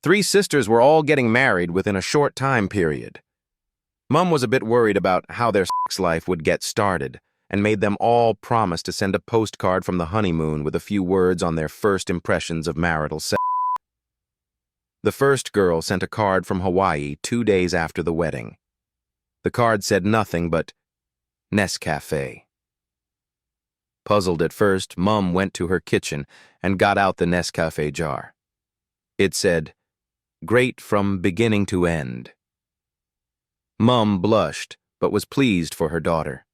3 sisters were all getting married within a short time period. Mum was a bit worried about how their sex life would get started and made them all promise to send a postcard from the honeymoon with a few words on their first impressions of marital sex. The first girl sent a card from Hawaii 2 days after the wedding. The card said nothing but Nescafé. Puzzled at first, Mum went to her kitchen and got out the Nescafé jar. It said, "Great from beginning to end." Mum blushed, but was pleased for her daughter.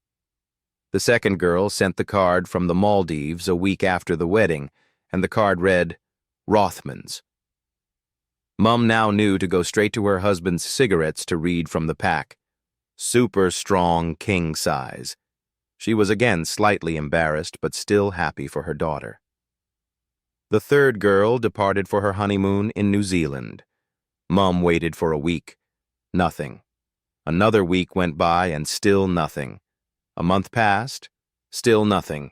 The second girl sent the card from the Maldives a week after the wedding, and the card read, "Rothmans." Mum now knew to go straight to her husband's cigarettes to read from the pack. Super strong, king size. She was again slightly embarrassed, but still happy for her daughter. The third girl departed for her honeymoon in New Zealand. Mum waited for a week. Nothing. Another week went by and still nothing. A month passed, still nothing.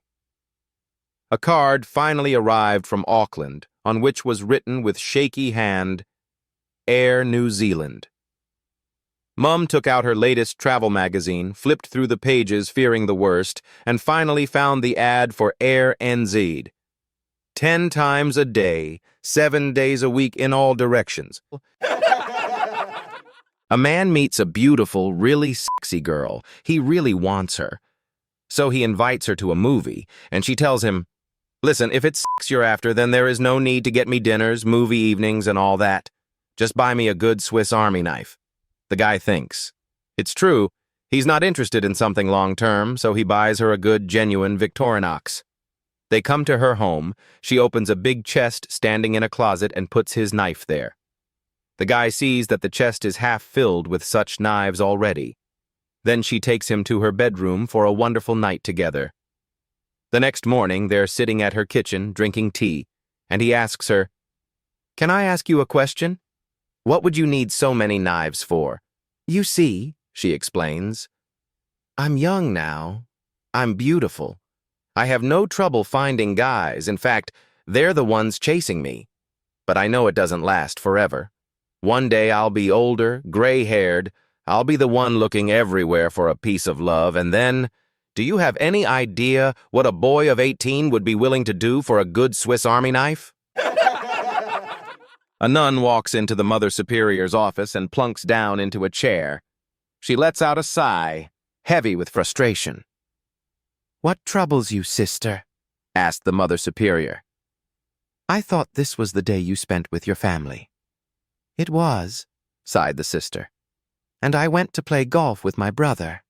A card finally arrived from Auckland, on which was written with shaky hand, Air New Zealand. Mum took out her latest travel magazine, flipped through the pages fearing the worst, and finally found the ad for Air NZ. 10 times a day, 7 days a week in all directions. A man meets a beautiful, really sexy girl. He really wants her. So he invites her to a movie, and she tells him, "Listen, if it's sex you're after, then there is no need to get me dinners, movie evenings, and all that. Just buy me a good Swiss Army knife." The guy thinks. It's true, he's not interested in something long-term, so he buys her a good, genuine Victorinox. They come to her home. She opens a big chest standing in a closet and puts his knife there. The guy sees that the chest is half filled with such knives already. Then she takes him to her bedroom for a wonderful night together. The next morning, they're sitting at her kitchen, drinking tea, and he asks her, "Can I ask you a question? What would you need so many knives for?" "You see," she explains, "I'm young now. I'm beautiful. I have no trouble finding guys. In fact, they're the ones chasing me. But I know it doesn't last forever. One day I'll be older, gray-haired. I'll be the one looking everywhere for a piece of love, and then, do you have any idea what a boy of 18 would be willing to do for a good Swiss Army knife?" A nun walks into the Mother Superior's office and plunks down into a chair. She lets out a sigh, heavy with frustration. "What troubles you, sister?" asked the Mother Superior. "I thought this was the day you spent with your family." "It was," sighed the sister. "And I went to play golf with my brother."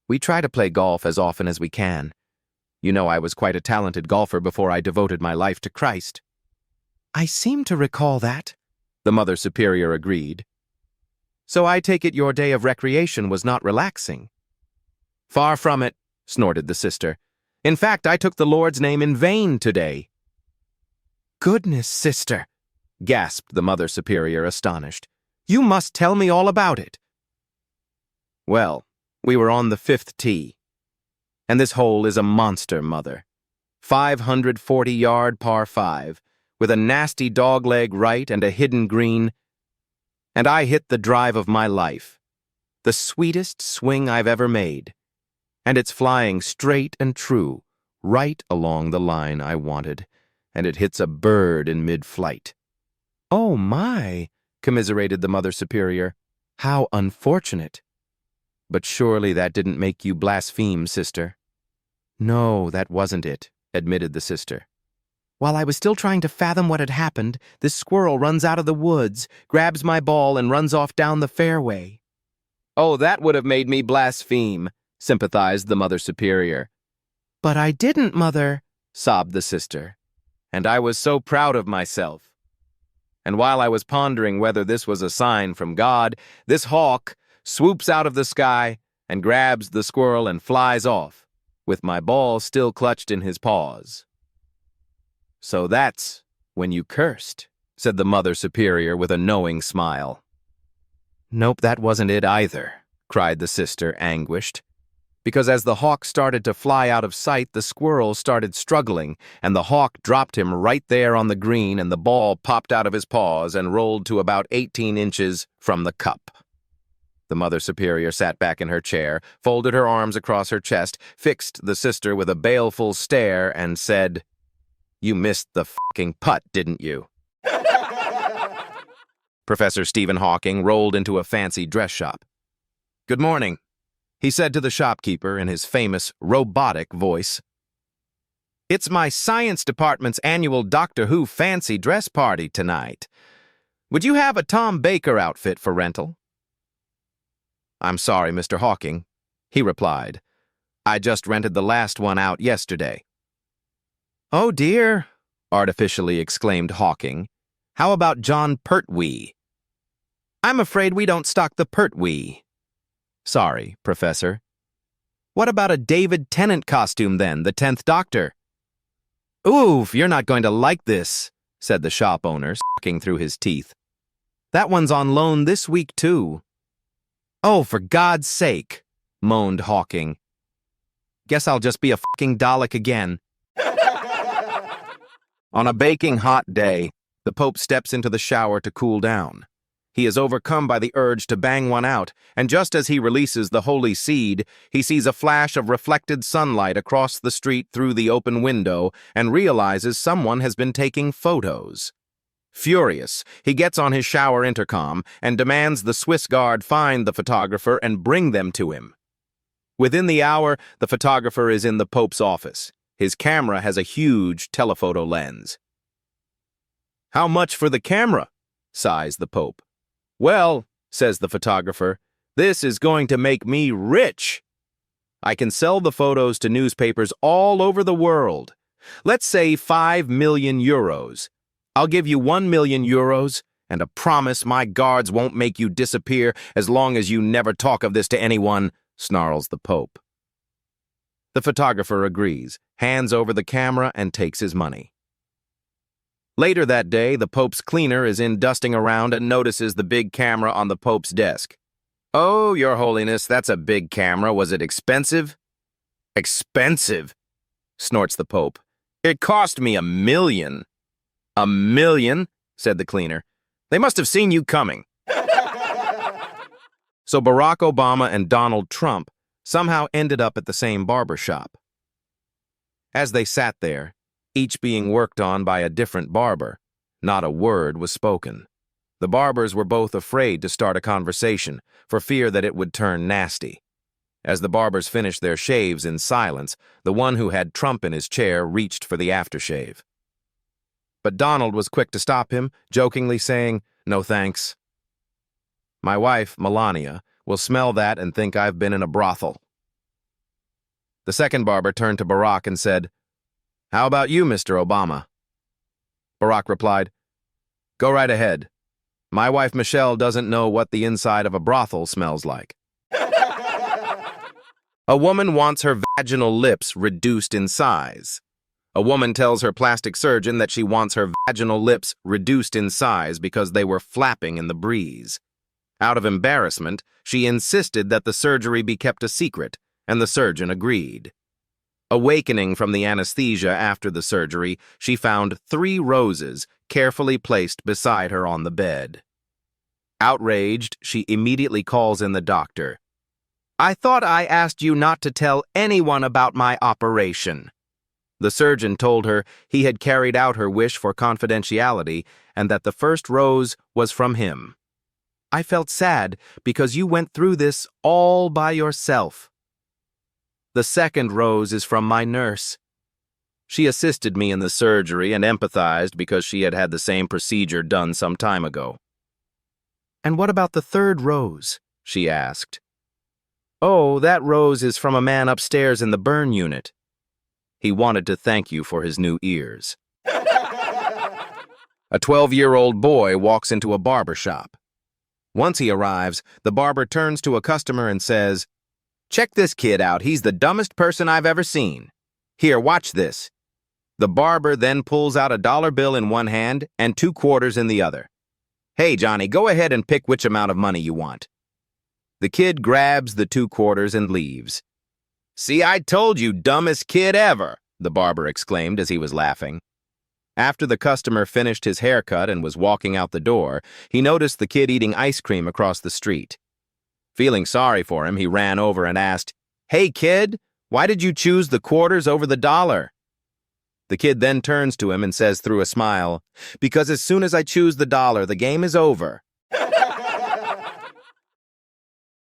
"We try to play golf as often as we can. You know I was quite a talented golfer before I devoted my life to Christ." "I seem to recall that," the Mother Superior agreed. "So I take it your day of recreation was not relaxing." "Far from it," snorted the sister. "In fact, I took the Lord's name in vain today." "Goodness, sister," gasped the Mother Superior, astonished. "You must tell me all about it." "Well, we were on the 5th tee. And this hole is a monster, Mother. 540-yard par 5, with a nasty dogleg right and a hidden green. And I hit the drive of my life. The sweetest swing I've ever made. And it's flying straight and true, right along the line I wanted, and it hits a bird in mid-flight." "Oh my," commiserated the Mother Superior. "How unfortunate." "But surely that didn't make you blaspheme, sister." "No, that wasn't it," admitted the sister. "While I was still trying to fathom what had happened, this squirrel runs out of the woods, grabs my ball, and runs off down the fairway." "Oh, that would have made me blaspheme," sympathized the Mother Superior. "But I didn't, Mother," sobbed the sister. "And I was so proud of myself. And while I was pondering whether this was a sign from God, this hawk swoops out of the sky and grabs the squirrel and flies off, with my ball still clutched in his paws." "So that's when you cursed," said the Mother Superior with a knowing smile. "Nope, that wasn't it either," cried the sister, anguished. because as the hawk started to fly out of sight, the squirrel started struggling, and the hawk dropped him right there on the green, and the ball popped out of his paws and rolled to about 18 inches from the cup. The Mother Superior sat back in her chair, folded her arms across her chest, fixed the sister with a baleful stare, and said, "You missed the fucking putt, didn't you?" Professor Stephen Hawking rolled into a fancy dress shop. "Good morning," he said to the shopkeeper in his famous robotic voice. "It's my science department's annual Doctor Who fancy dress party tonight. Would you have a Tom Baker outfit for rental?" "I'm sorry, Mr. Hawking," he replied. "I just rented the last one out yesterday." "Oh dear," artificially exclaimed Hawking. "How about John Pertwee?" "I'm afraid we don't stock the Pertwee." "Sorry, Professor." "What about a David Tennant costume then, the 10th Doctor?" "Oof, you're not going to like this," said the shop owner, sucking through his teeth. "That one's on loan this week, too." "Oh, for God's sake," moaned Hawking. "Guess I'll just be a fucking Dalek again." On a baking hot day, the Pope steps into the shower to cool down. He is overcome by the urge to bang one out, and just as he releases the holy seed, he sees a flash of reflected sunlight across the street through the open window and realizes someone has been taking photos. Furious, he gets on his shower intercom and demands the Swiss guard find the photographer and bring them to him. Within the hour, the photographer is in the Pope's office. His camera has a huge telephoto lens. "How much for the camera?" sighs the Pope. "Well," says the photographer, "this is going to make me rich. I can sell the photos to newspapers all over the world. Let's say 5 million euros. I'll give you 1 million euros and a promise my guards won't make you disappear as long as you never talk of this to anyone," snarls the Pope. The photographer agrees, hands over the camera, and takes his money. Later that day, the Pope's cleaner is in dusting around and notices the big camera on the Pope's desk. "Oh, Your Holiness, that's a big camera. Was it expensive?" "Expensive?" snorts the Pope. "It cost me 1 million. 1 million? Said the cleaner. "They must have seen you coming." So Barack Obama and Donald Trump somehow ended up at the same barber shop. As they sat there, each being worked on by a different barber, not a word was spoken. The barbers were both afraid to start a conversation, for fear that it would turn nasty. As the barbers finished their shaves in silence, the one who had Trump in his chair reached for the aftershave. But Donald was quick to stop him, jokingly saying, "No thanks. My wife, Melania, will smell that and think I've been in a brothel." The second barber turned to Barack and said, "How about you, Mr. Obama?" Barack replied, "Go right ahead. My wife Michelle doesn't know what the inside of a brothel smells like." A woman wants her vaginal lips reduced in size. A woman tells her plastic surgeon that she wants her vaginal lips reduced in size because they were flapping in the breeze. Out of embarrassment, she insisted that the surgery be kept a secret, and the surgeon agreed. Awakening from the anesthesia after the surgery, she found 3 roses carefully placed beside her on the bed. Outraged, she immediately calls in the doctor. "I thought I asked you not to tell anyone about my operation." The surgeon told her he had carried out her wish for confidentiality and that the first rose was from him. "I felt sad because you went through this all by yourself." "The second rose is from my nurse. She assisted me in the surgery and empathized because she had had the same procedure done some time ago." "And what about the third rose?" she asked. "Oh, that rose is from a man upstairs in the burn unit. He wanted to thank you for his new ears." A 12-year-old boy walks into a barber shop. Once he arrives, the barber turns to a customer and says, "Check this kid out. He's the dumbest person I've ever seen. Here, watch this." The barber then pulls out a dollar bill in one hand and 2 quarters in the other. "Hey, Johnny, go ahead and pick which amount of money you want." The kid grabs the 2 quarters and leaves. "See, I told you, dumbest kid ever," the barber exclaimed as he was laughing. After the customer finished his haircut and was walking out the door, he noticed the kid eating ice cream across the street. Feeling sorry for him, he ran over and asked, "Hey, kid, why did you choose the quarters over the dollar?" The kid then turns to him and says through a smile, "Because as soon as I choose the dollar, the game is over."